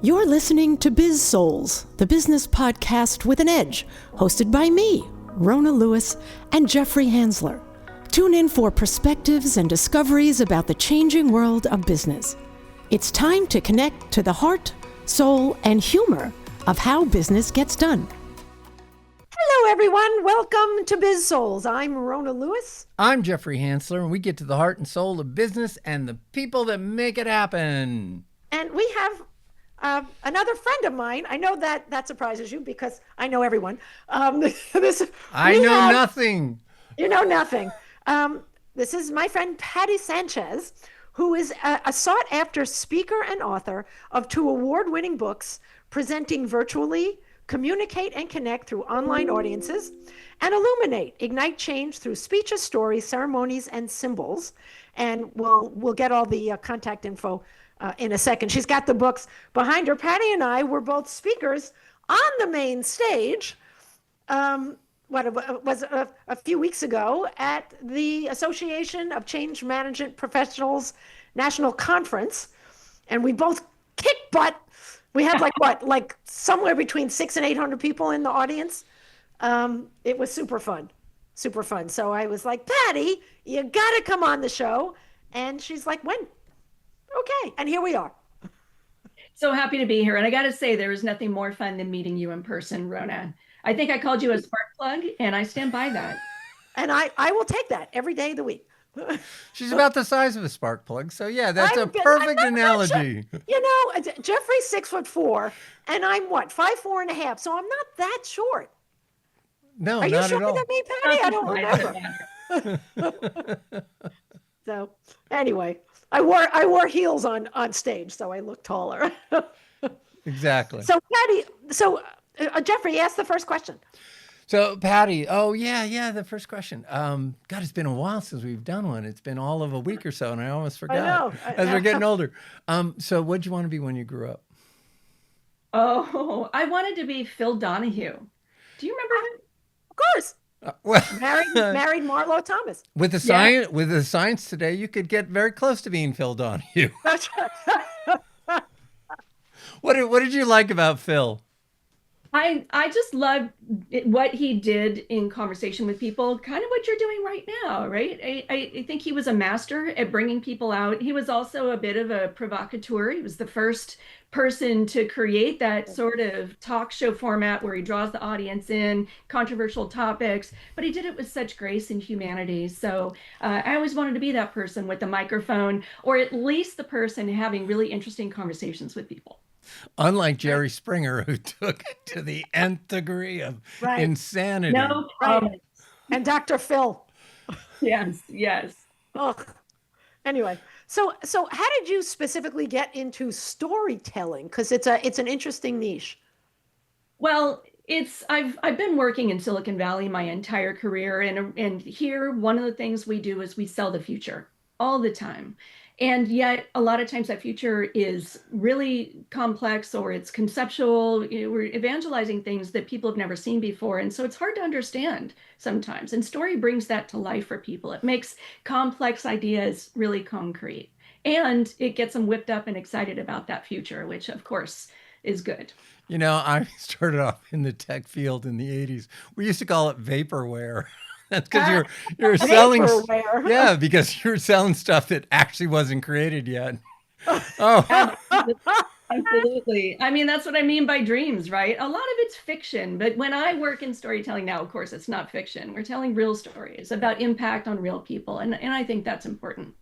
You're listening to Biz-Souls, the business podcast with an edge, hosted by me, Rona Lewis, and Jeffrey Hansler. Tune in for perspectives and discoveries about the changing world of business. It's time to connect to the heart, soul, and humor of how business gets done. Hello, everyone. Welcome to Biz-Souls. I'm Rona Lewis. I'm Jeffrey Hansler, and we get to the heart and soul of business and the people that make it happen. And we have another friend of mine. I know that surprises you because I know everyone. I know nothing. You know nothing. This is my friend Patti Sanchez, who is a sought-after speaker and author of 2 award-winning books, Presenting Virtually, Communicate and Connect Through Online Audiences, and Illuminate, Ignite Change Through Speeches, Stories, Ceremonies, and Symbols. And we'll get all the contact info in a second. She's got the books behind her. Patti and I were both speakers on the main stage, a few weeks ago at the Association of Change Management Professionals National Conference, and we both kicked butt. We had like somewhere between 600 and 800 people in the audience. It was super fun. So I was like, Patti, you got to come on the show. And she's like, when? Okay. And here we are. So happy to be here. And I got to say, there is nothing more fun than meeting you in person, Rona. I think I called you a spark plug, and I stand by that. And I will take that every day of the week. She's about the size of a spark plug. So yeah, that's a perfect analogy. Sure. You know, Jeffrey's 6'4", and I'm 5'4.5". So I'm not that short. No, Are not you at shorter all. than me, Patti? I don't remember. So anyway, I wore heels on stage, so I look taller. Exactly. So Patti, Jeffrey, ask the first question. So Patti, the first question. God, it's been a while since we've done one. It's been all of a week or so, and I almost forgot. I know. As we're getting older. So what did you want to be when you grew up? Oh, I wanted to be Phil Donahue. Do you remember him? Of course. Married Marlo Thomas. With the science today, you could get very close to being Phil Donahue. That's right. What did you like about Phil? I just loved what he did in conversation with people, kind of what you're doing right now, right? I think he was a master at bringing people out. He was also a bit of a provocateur. He was the first person to create that sort of talk show format where he draws the audience in, controversial topics, but he did it with such grace and humanity. So I always wanted to be that person with the microphone, or at least the person having really interesting conversations with people. Unlike Jerry Springer, who took it to the nth degree of insanity. No problem. Right. And Dr. Phil. Yes. Ugh. Anyway, so how did you specifically get into storytelling? Because it's an interesting niche. Well, I've been working in Silicon Valley my entire career, and here one of the things we do is we sell the future all the time. And yet a lot of times that future is really complex, or it's conceptual. We're evangelizing things that people have never seen before. And so it's hard to understand sometimes. And story brings that to life for people. It makes complex ideas really concrete. And it gets them whipped up and excited about that future, which of course is good. You know, I started off in the tech field in the 80s. We used to call it vaporware. That's because you're selling, because you're selling stuff that actually wasn't created yet. Oh, absolutely. I mean, that's what I mean by dreams, right? A lot of it's fiction, but when I work in storytelling now, of course, it's not fiction. We're telling real stories about impact on real people, and I think that's important.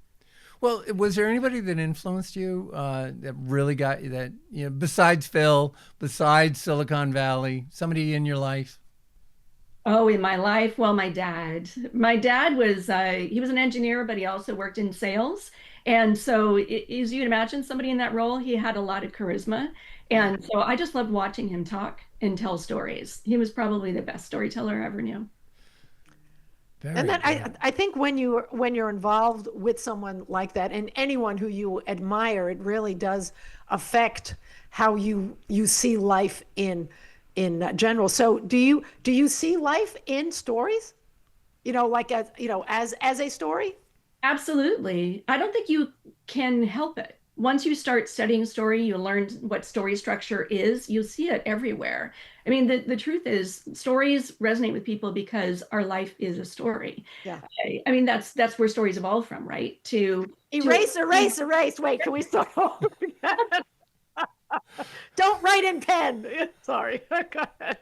Well, was there anybody that influenced you that really got you that, besides Phil, besides Silicon Valley, somebody in your life? Oh, in my life? Well, my dad. My dad was, he was an engineer, but he also worked in sales. And so as you'd imagine, somebody in that role, he had a lot of charisma. And so I just loved watching him talk and tell stories. He was probably the best storyteller I ever knew. And then I think when you're involved with someone like that, and anyone who you admire, it really does affect how you see life in general. So do you see life in stories? As a story? Absolutely. I don't think you can help it. once you start studying story, you learn what story structure is, you see it everywhere. I mean, the truth is stories resonate with people because our life is a story. Yeah. I mean, that's where stories evolve from, right? Erase. Wait, can we start over again? Don't write in pen. Sorry. Go ahead.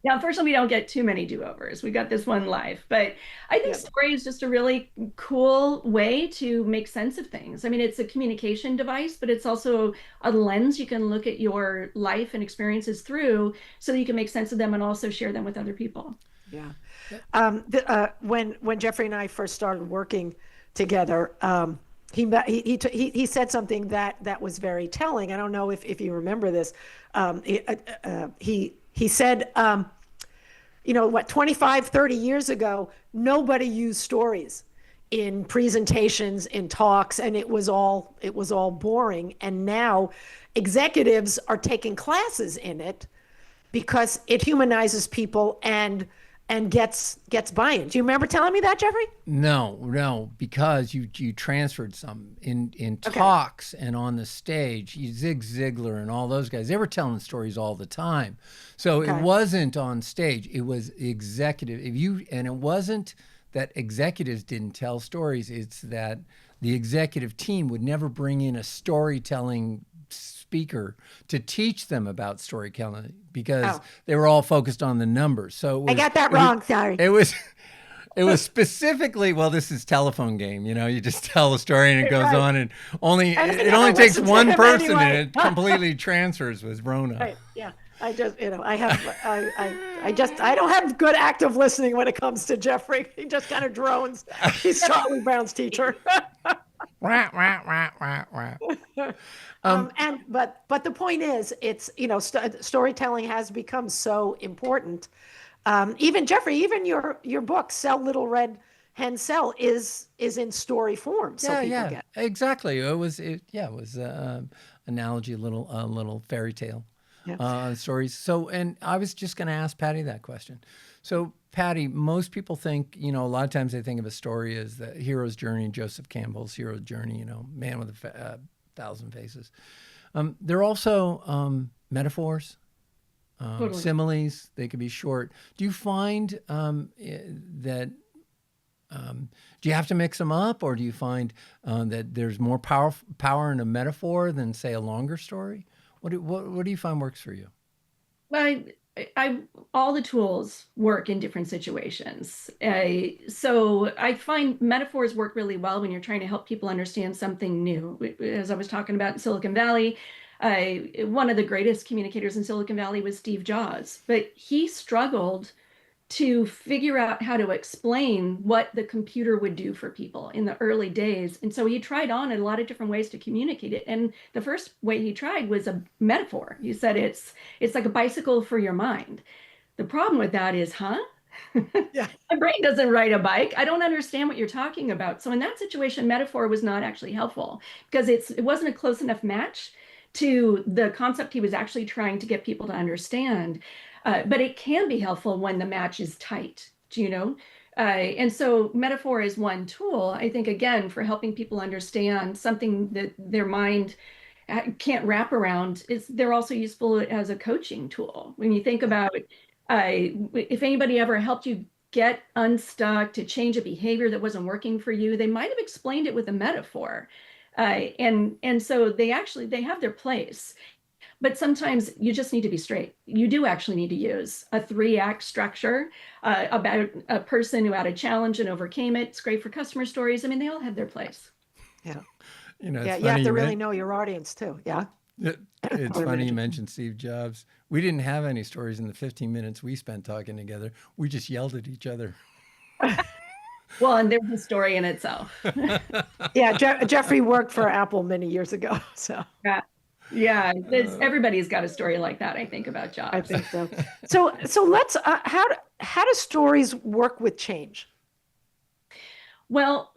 Now, unfortunately, we don't get too many do-overs. We got this one live, but I think story is just a really cool way to make sense of things. I mean, it's a communication device, but it's also a lens you can look at your life and experiences through so that you can make sense of them and also share them with other people. Yeah. When Jeffrey and I first started working together, he said something that was very telling. I don't know if you remember this. He said, 25, 30 years ago, nobody used stories in presentations, in talks, and it was all boring. And now executives are taking classes in it because it humanizes people and gets buy-in. Do you remember telling me that, Jeffrey? No, because you transferred some in talks and on the stage. Zig Ziglar and all those guys, they were telling stories all the time. So it wasn't on stage; it was executive. And it wasn't that executives didn't tell stories; it's that the executive team would never bring in a storytelling speaker to teach them about storytelling because they were all focused on the numbers. So I got that wrong. Sorry. It was specifically, well, this is telephone game. You just tell a story and it goes on, and it only takes one person and it completely transfers with Rona. Right. Yeah. I don't have good active listening when it comes to Jeffrey. He just kind of drones. He's Charlie Brown's teacher. But the point is, it's storytelling has become so important. Even Jeffrey, even your book, Sell Little Red Hen Sell, is in story form, so people get it. Exactly. It was analogy, a little fairy tale stories. So, and I was just going to ask Patti that question. So, Patti, most people think, a lot of times they think of a story as the hero's journey, Joseph Campbell's hero's journey, man with a thousand faces. They're also metaphors, similes. They could be short. Do you find that, do you have to mix them up, or do you find that there's more power in a metaphor than, say, a longer story? What do you find works for you? Well, all the tools work in different situations. So I find metaphors work really well when you're trying to help people understand something new. As I was talking about in Silicon Valley, one of the greatest communicators in Silicon Valley was Steve Jobs, but he struggled to figure out how to explain what the computer would do for people in the early days. And so he tried on a lot of different ways to communicate it. And the first way he tried was a metaphor. He said, it's like a bicycle for your mind. The problem with that is, Yeah. My brain doesn't ride a bike. I don't understand what you're talking about. So in that situation, metaphor was not actually helpful because it wasn't a close enough match to the concept he was actually trying to get people to understand. But it can be helpful when the match is tight, and so metaphor is one tool, I think, again, for helping people understand something that their mind can't wrap around. They're also useful as a coaching tool. When you think about if anybody ever helped you get unstuck, to change a behavior that wasn't working for you, they might have explained it with a metaphor. And so they have their place. But sometimes you just need to be straight. You do actually need to use a 3-act structure about a person who had a challenge and overcame it. It's great for customer stories. I mean, they all have their place. Yeah. You have to really know your audience too. Yeah. It's funny you mentioned Steve Jobs. We didn't have any stories in the 15 minutes we spent talking together. We just yelled at each other. Well, and there's a story in itself. Yeah. Jeffrey worked for Apple many years ago. So. Yeah, everybody's got a story like that, I think, about Jobs. I think so. So let's, how do stories work with change? Well,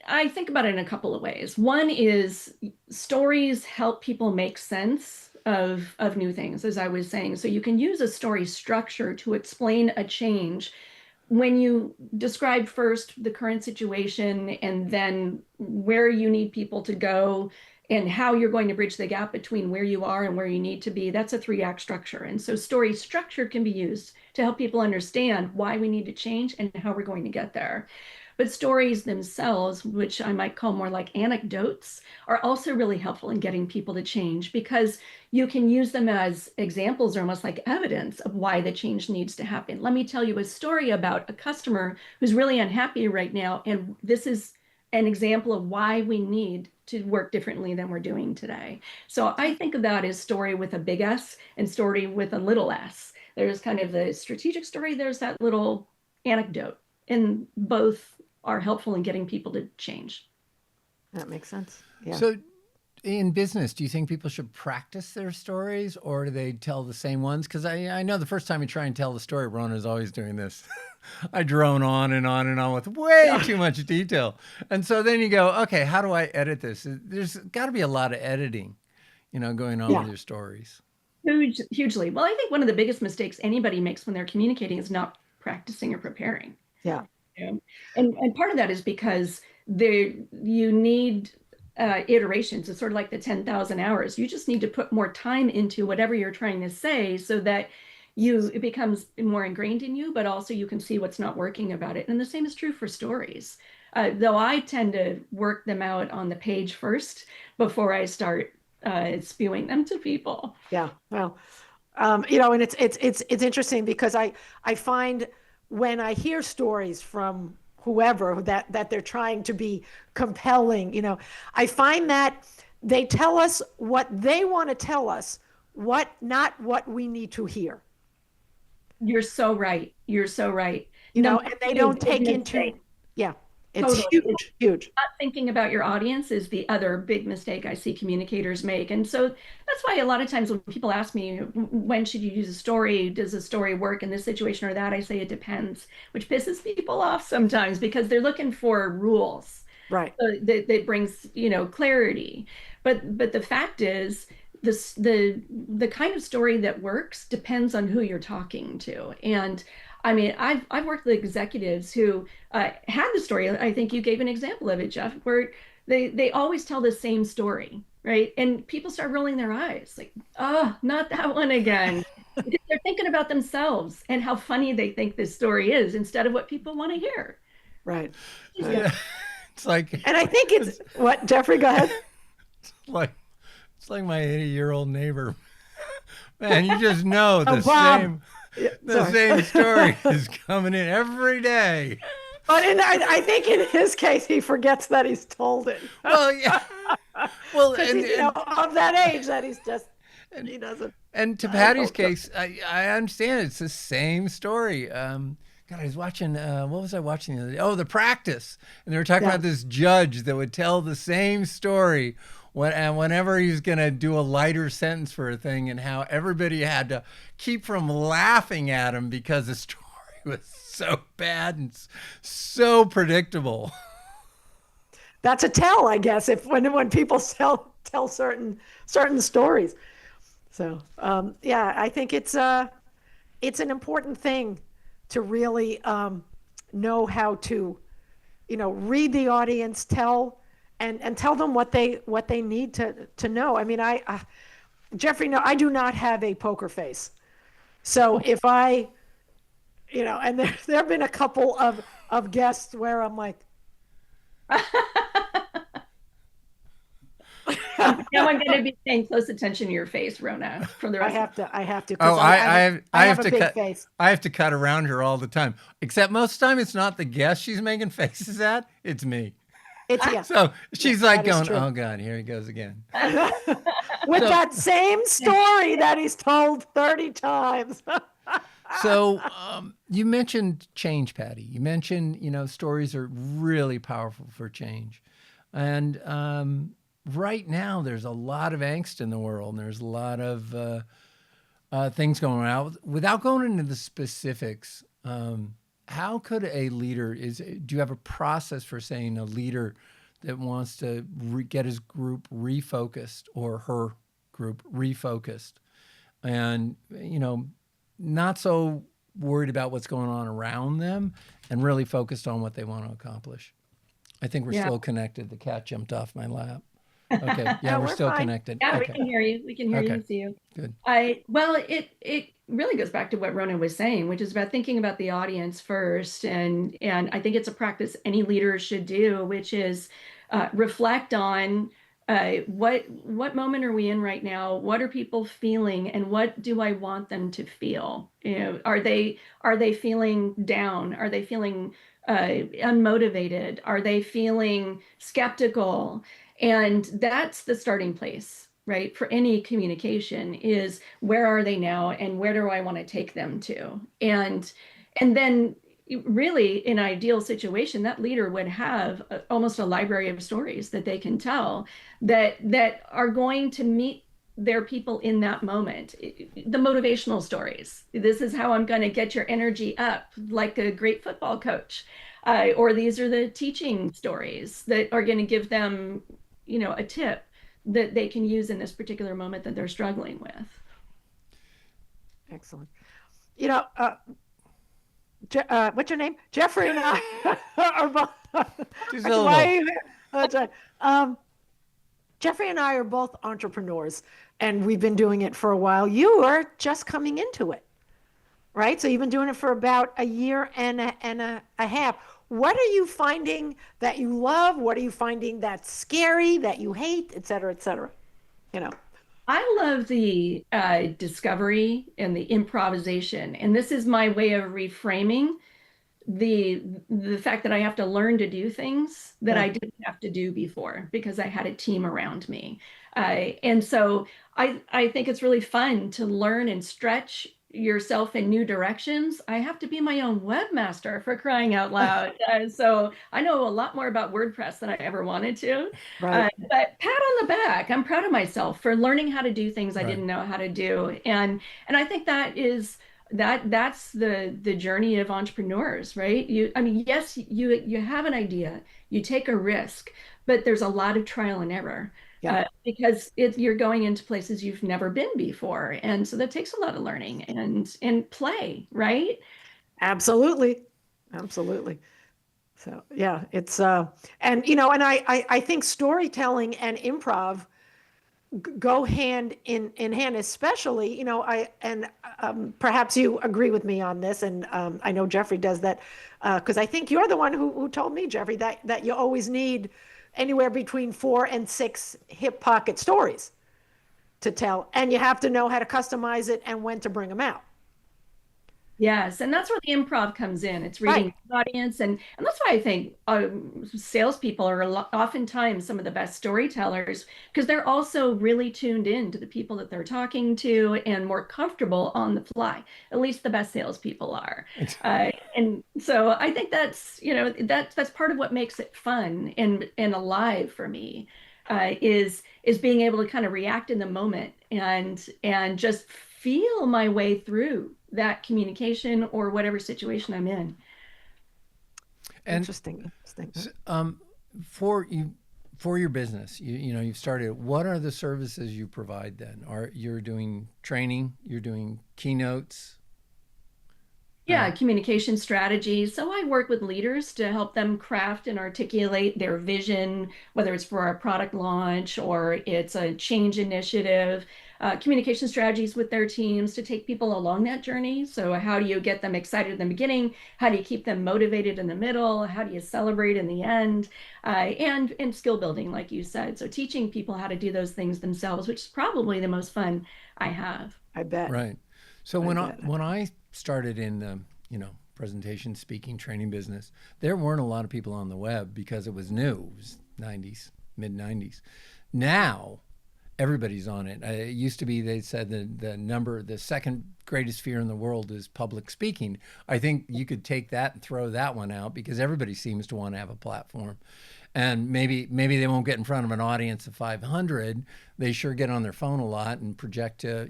I think about it in a couple of ways. One is stories help people make sense of new things, as I was saying. So you can use a story structure to explain a change when you describe first the current situation and then where you need people to go and how you're going to bridge the gap between where you are and where you need to be, that's a 3-act structure. And so story structure can be used to help people understand why we need to change and how we're going to get there. But stories themselves, which I might call more like anecdotes, are also really helpful in getting people to change because you can use them as examples or almost like evidence of why the change needs to happen. Let me tell you a story about a customer who's really unhappy right now, and this is an example of why we need to work differently than we're doing today. So I think of that as story with a big S and story with a little s. There's kind of the strategic story, there's that little anecdote, and both are helpful in getting people to change. That makes sense. Yeah. So in business, do you think people should practice their stories or do they tell the same ones? Because I know the first time you try and tell the story, Rona's always doing this. I drone on and on and on with way too much detail. And so then you go, okay, how do I edit this? There's got to be a lot of editing, going on with your stories. Hugely. Well, I think one of the biggest mistakes anybody makes when they're communicating is not practicing or preparing. Yeah. And part of that is because you need iterations. It's sort of like the 10,000 hours. You just need to put more time into whatever you're trying to say so that it becomes more ingrained in you, but also you can see what's not working about it. And the same is true for stories. Though I tend to work them out on the page first before I start spewing them to people. Yeah. Well, and it's interesting because I find when I hear stories from whoever that they're trying to be compelling, I find that they tell us what they want to tell us, not what we need to hear. You're so right. You're so right. And they don't take into, it's totally. Huge. Not thinking about your audience is the other big mistake I see communicators make. And so that's why a lot of times when people ask me, when should you use a story? Does a story work in this situation or that? I say it depends, which pisses people off sometimes because they're looking for rules. Right. So that brings, clarity. But the fact is, the kind of story that works depends on who you're talking to. And I mean, I've worked with executives who had the story. I think you gave an example of it, Jeff, where they always tell the same story, right? And people start rolling their eyes, like, oh, not that one again. They're thinking about themselves and how funny they think this story is instead of what people want to hear. Right. Yeah. It's like, and I think it's what, Jeffrey, go ahead. It's like my 80-year-old neighbor. Man, you just know the same story is coming in every day. But I think in his case, he forgets that he's told it. Well, yeah. Well, and of that age that he doesn't. And to Patti's case, I understand it's the same story. God, I was watching, what was I watching the other day? Oh, The Practice. And they were talking about this judge that would tell the same story whenever he's going to do a lighter sentence for a thing, and how everybody had to keep from laughing at him because the story was so bad and so predictable. That's a tell, I guess, when people tell certain stories. So, I think it's an important thing to really know how to, read the audience, and tell them what they need to know. I mean, Jeffrey, no, I do not have a poker face. So if and there have been a couple of guests where I'm like, now I'm going to be paying close attention to your face, Rona, for the rest. I have to. Oh, I have to big cut. Face. I have to cut around her all the time. Except most of the time, it's not the guest she's making faces at; it's me. So she's like going, "Oh God, here he goes again." With that same story that he's told 30 times. So you mentioned change, Patti. You mentioned, stories are really powerful for change. And right now there's a lot of angst in the world. And there's a lot of things going on. Without going into the specifics, how could a leader, do you have a process for saying a leader that wants to get his group refocused or her group refocused and, not so worried about what's going on around them and really focused on what they want to accomplish. I think we're still connected. The cat jumped off my lap. Okay. Yeah, No, we're still fine. connected. Yeah, okay. we can hear you. We can hear you and see you. Good. Well, it really goes back to what Rona was saying, which is about thinking about the audience first. And I think it's a practice any leader should do, which is reflect on what moment are we in right now? What are people feeling, and what do I want them to feel? Are they feeling down? Are they feeling unmotivated? Are they feeling skeptical? And that's the starting place, right? For any communication is where are they now and where do I want to take them to? And then really in an ideal situation, that leader would have almost a library of stories that they can tell that are going to meet their people in that moment. The motivational stories. This is how I'm going to get your energy up, like a great football coach. Or these are the teaching stories that are going to give them, a tip that they can use in this particular moment that they're struggling with. Excellent. What's your name? Jeffrey and I are both. Jeffrey and I are both entrepreneurs, and we've been doing it for a while. You are just coming into it, right? So you've been doing it for about a year and a half. What are you finding that you love? What are you finding that's scary, that you hate, et cetera, et cetera? I love the discovery and the improvisation. And this is my way of reframing the fact that I have to learn to do things that I didn't have to do before because I had a team around me. And so I think it's really fun to learn and stretch yourself in new directions. I have to be my own webmaster, for crying out loud. So I know a lot more about WordPress than I ever wanted to. Right. But pat on the back. I'm proud of myself for learning how to do things I didn't know how to do. And I think that's the journey of entrepreneurs, right? Yes, you have an idea, you take a risk, but there's a lot of trial and error. Yeah. Because you're going into places you've never been before. And so that takes a lot of learning and play, right? Absolutely. Absolutely. So yeah, it's and I think storytelling and improv go hand in hand, especially, perhaps you agree with me on this, and I know Jeffrey does that, because I think you're the one who told me, Jeffrey, that you always need anywhere between 4 and 6 hip pocket stories to tell, and you have to know how to customize it and when to bring them out. Yes, and that's where the improv comes in. It's reading the audience, and that's why I think salespeople are oftentimes some of the best storytellers, because they're also really tuned in to the people that they're talking to and more comfortable on the fly. At least the best salespeople are. And so I think that's that's part of what makes it fun and alive for me, is being able to kind of react in the moment and just feel my way through that communication or whatever situation I'm in. And interesting. For your business, you've started. What are the services you provide then? You're doing training? You're doing keynotes? Yeah, communication strategies. So I work with leaders to help them craft and articulate their vision, whether it's for a product launch or it's a change initiative, communication strategies with their teams to take people along that journey. So how do you get them excited in the beginning? How do you keep them motivated in the middle? How do you celebrate in the end? And skill building, like you said. So teaching people how to do those things themselves, which is probably the most fun I have. I bet. Right. So when I started in the presentation speaking training business, there weren't a lot of people on the web because it was new. It was 90s, mid 90s. Now everybody's on it. It used to be, they said the second greatest fear in the world is public speaking. I think you could take that and throw that one out because everybody seems to want to have a platform. And maybe they won't get in front of an audience of 500. They sure get on their phone a lot and project to,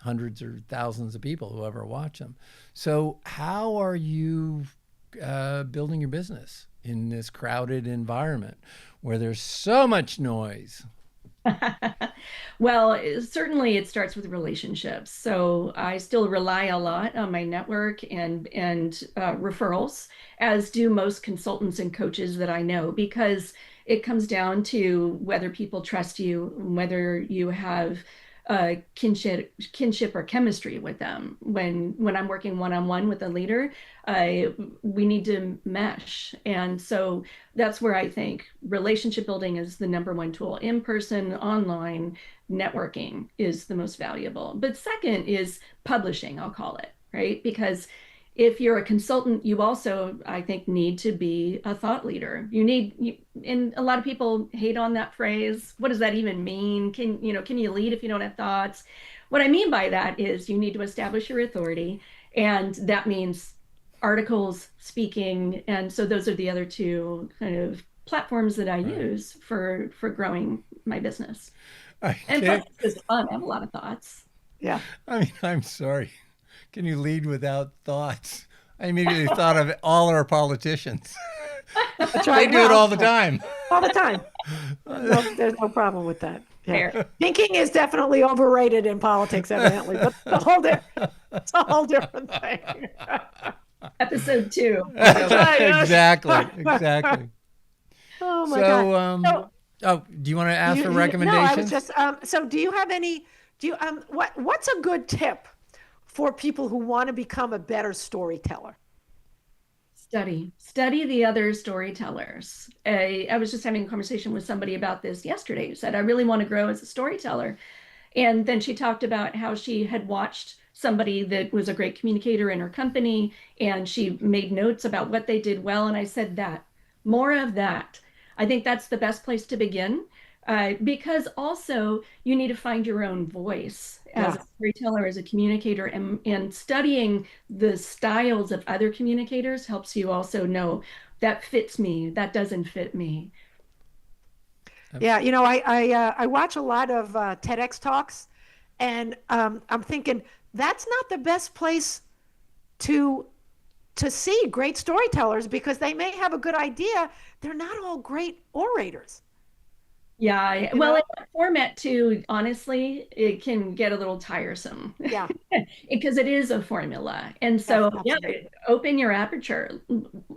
hundreds or thousands of people who ever watch them. So how are you building your business in this crowded environment where there's so much noise? Well, certainly it starts with relationships. So I still rely a lot on my network and referrals, as do most consultants and coaches that I know, because it comes down to whether people trust you, whether you have kinship or chemistry with them. When I'm working one-on-one with a leader, we need to mesh, and so that's where I think relationship building is the number one tool. In person, online, networking is the most valuable. But second is publishing, I'll call it, right? Because if you're a consultant, you also, I think, need to be a thought leader. And a lot of people hate on that phrase. What does that even mean? Can you lead if you don't have thoughts? What I mean by that is you need to establish your authority, and that means articles, speaking, and so those are the other two kind of platforms that I use for growing my business. And plus, it's fun. I have a lot of thoughts. Yeah. I mean, I'm sorry. Can you lead without thoughts? I immediately thought of all our politicians. That's right. They do it all the time. All the time. There's no problem with that. Yeah. Thinking is definitely overrated in politics, evidently, but it's a whole different thing. Episode 2. Exactly. Oh my God. Do you want to ask for recommendations? No, I was just. So, do you have any? What's a good tip for people who want to become a better storyteller? Study the other storytellers. I was just having a conversation with somebody about this yesterday who said, I really want to grow as a storyteller. And then she talked about how she had watched somebody that was a great communicator in her company, and she made notes about what they did well. And I said more of that. I think that's the best place to begin, because also you need to find your own voice as a storyteller, as a communicator, and studying the styles of other communicators helps you also know that fits me, that doesn't fit me. Yeah, I watch a lot of TEDx talks, and I'm thinking that's not the best place to see great storytellers, because they may have a good idea. They're not all great orators. Yeah, well, in that format too, honestly, it can get a little tiresome. Yeah. Because it is a formula. And so, open your aperture.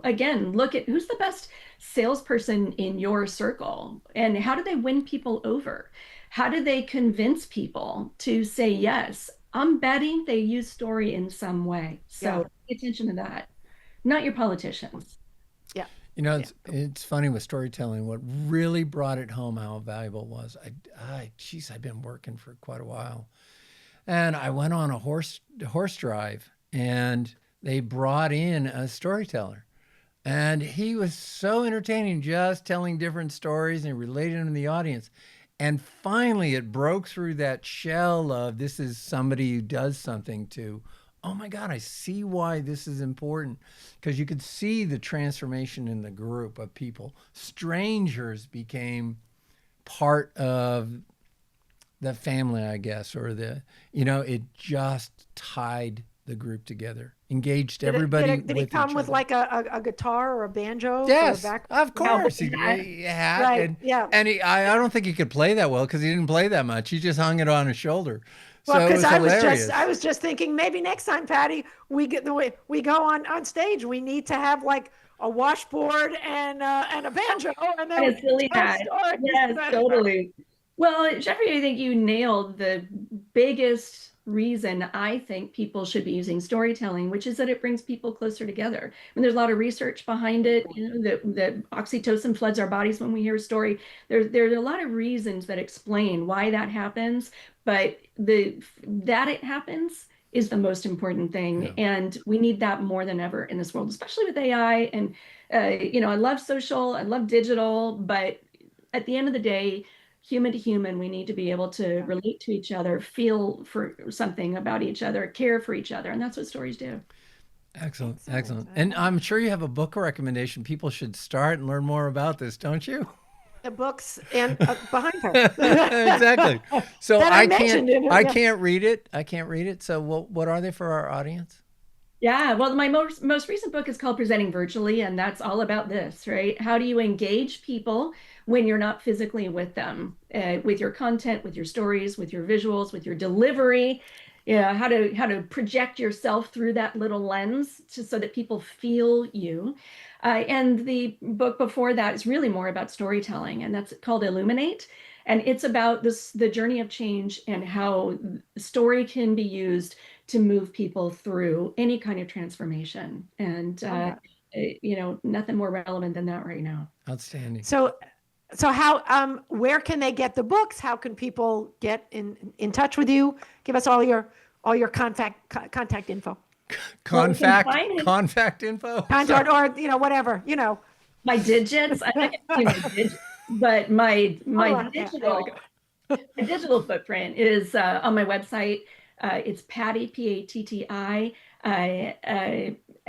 Again, look at who's the best salesperson in your circle, and how do they win people over? How do they convince people to say yes? I'm betting they use story in some way. So pay attention to that. Not your politicians. Yeah. It's funny with storytelling. What really brought it home how valuable it was. I've been working for quite a while, and I went on a horse drive, and they brought in a storyteller, and he was so entertaining, just telling different stories and relating them to the audience. And finally, it broke through that shell of this is somebody who does something to, oh my God, I see why this is important. Because you could see the transformation in the group of people. Strangers became part of the family, I guess, or it just tied the group together, engaged everybody. Did he come with like a guitar or a banjo? Yes, of course. He had. Right, and I don't think he could play that well because he didn't play that much. He just hung it on his shoulder. Well, because I was just thinking maybe next time, Patti, we go on stage, we need to have like a washboard and a banjo, and then it's really bad. Yes, totally. Well, Jeffrey, I think you nailed the biggest reason I think people should be using storytelling, which is that it brings people closer together. And there's a lot of research behind it, that oxytocin floods our bodies when we hear a story. There's a lot of reasons that explain why that happens, but that it happens is the most important thing. Yeah. And we need that more than ever in this world, especially with AI. And, I love social, I love digital, but at the end of the day, human to human, we need to be able to relate to each other, feel for something about each other, care for each other. And that's what stories do. Excellent. And I'm sure you have a book recommendation. People should start and learn more about this, don't you? The books and behind her. Exactly. So I can't read it. So what are they for our audience? Yeah, well, my most recent book is called Presenting Virtually, and that's all about this, right? How do you engage people when you're not physically with them, with your content, with your stories, with your visuals, with your delivery? How to project yourself through that little lens so that people feel you. And the book before that is really more about storytelling, and that's called Illuminate. And it's about the journey of change and how story can be used to move people through any kind of transformation. And nothing more relevant than that right now. Outstanding. So how where can they get the books? How can people get in touch with you? Give us all your contact info. Contact info. Contact or whatever, My digits. I can't see my digits, but my digital footprint is on my website. It's Patti, Patti,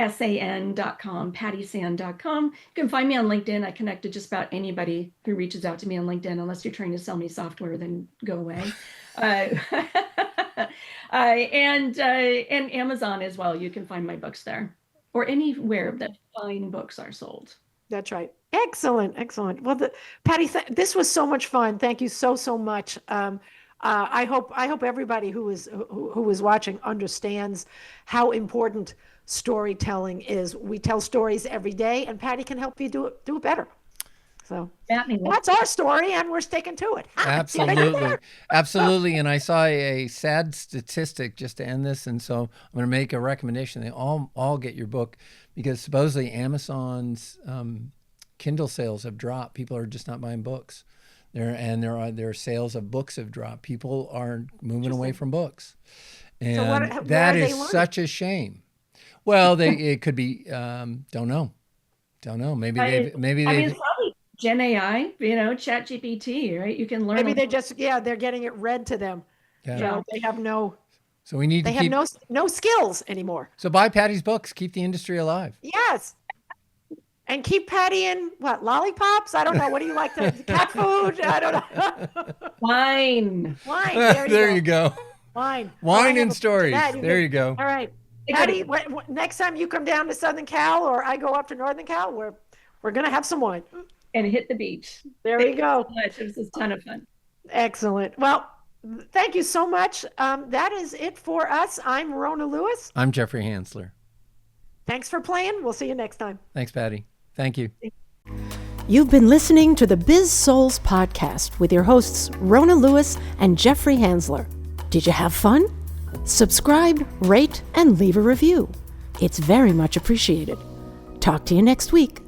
san.com, pattisan.com. You can find me on LinkedIn. I connect to just about anybody who reaches out to me on LinkedIn, unless you're trying to sell me software, then go away. And Amazon as well. You can find my books there, or anywhere that fine books are sold. That's right. Excellent. Well, Patti, this was so much fun. Thank you so much. I hope everybody who is watching understands how important storytelling is. We tell stories every day, and Patti can help you do it better. So that's our story, and we're sticking to it. Absolutely. And I saw a sad statistic just to end this, and so I'm going to make a recommendation. They all get your book, because supposedly Amazon's Kindle sales have dropped. People are just not buying books. Their sales of books have dropped. People are moving away from books, and so that is such a shame. Well, it could be don't know. Maybe it's probably Gen AI, Chat GPT, right? You can learn. Maybe they're getting it read to them. Yeah. They have no. So they have no skills anymore. So buy Patti's books. Keep the industry alive. Yes. And keep Patti in lollipops? I don't know. What do you like? Cat food? I don't know. Wine. There you go. Wine and stories. There you go. All right. Patti, next time you come down to Southern Cal or I go up to Northern Cal, we're going to have some wine. And hit the beach. There we go. It was a ton of fun. Excellent. Well, thank you so much. That is it for us. I'm Rona Lewis. I'm Jeffrey Hansler. Thanks for playing. We'll see you next time. Thanks, Patti. Thank you. You've been listening to the Biz-Souls podcast with your hosts, Rona Lewis and Jeffrey Hansler. Did you have fun? Subscribe, rate, and leave a review. It's very much appreciated. Talk to you next week.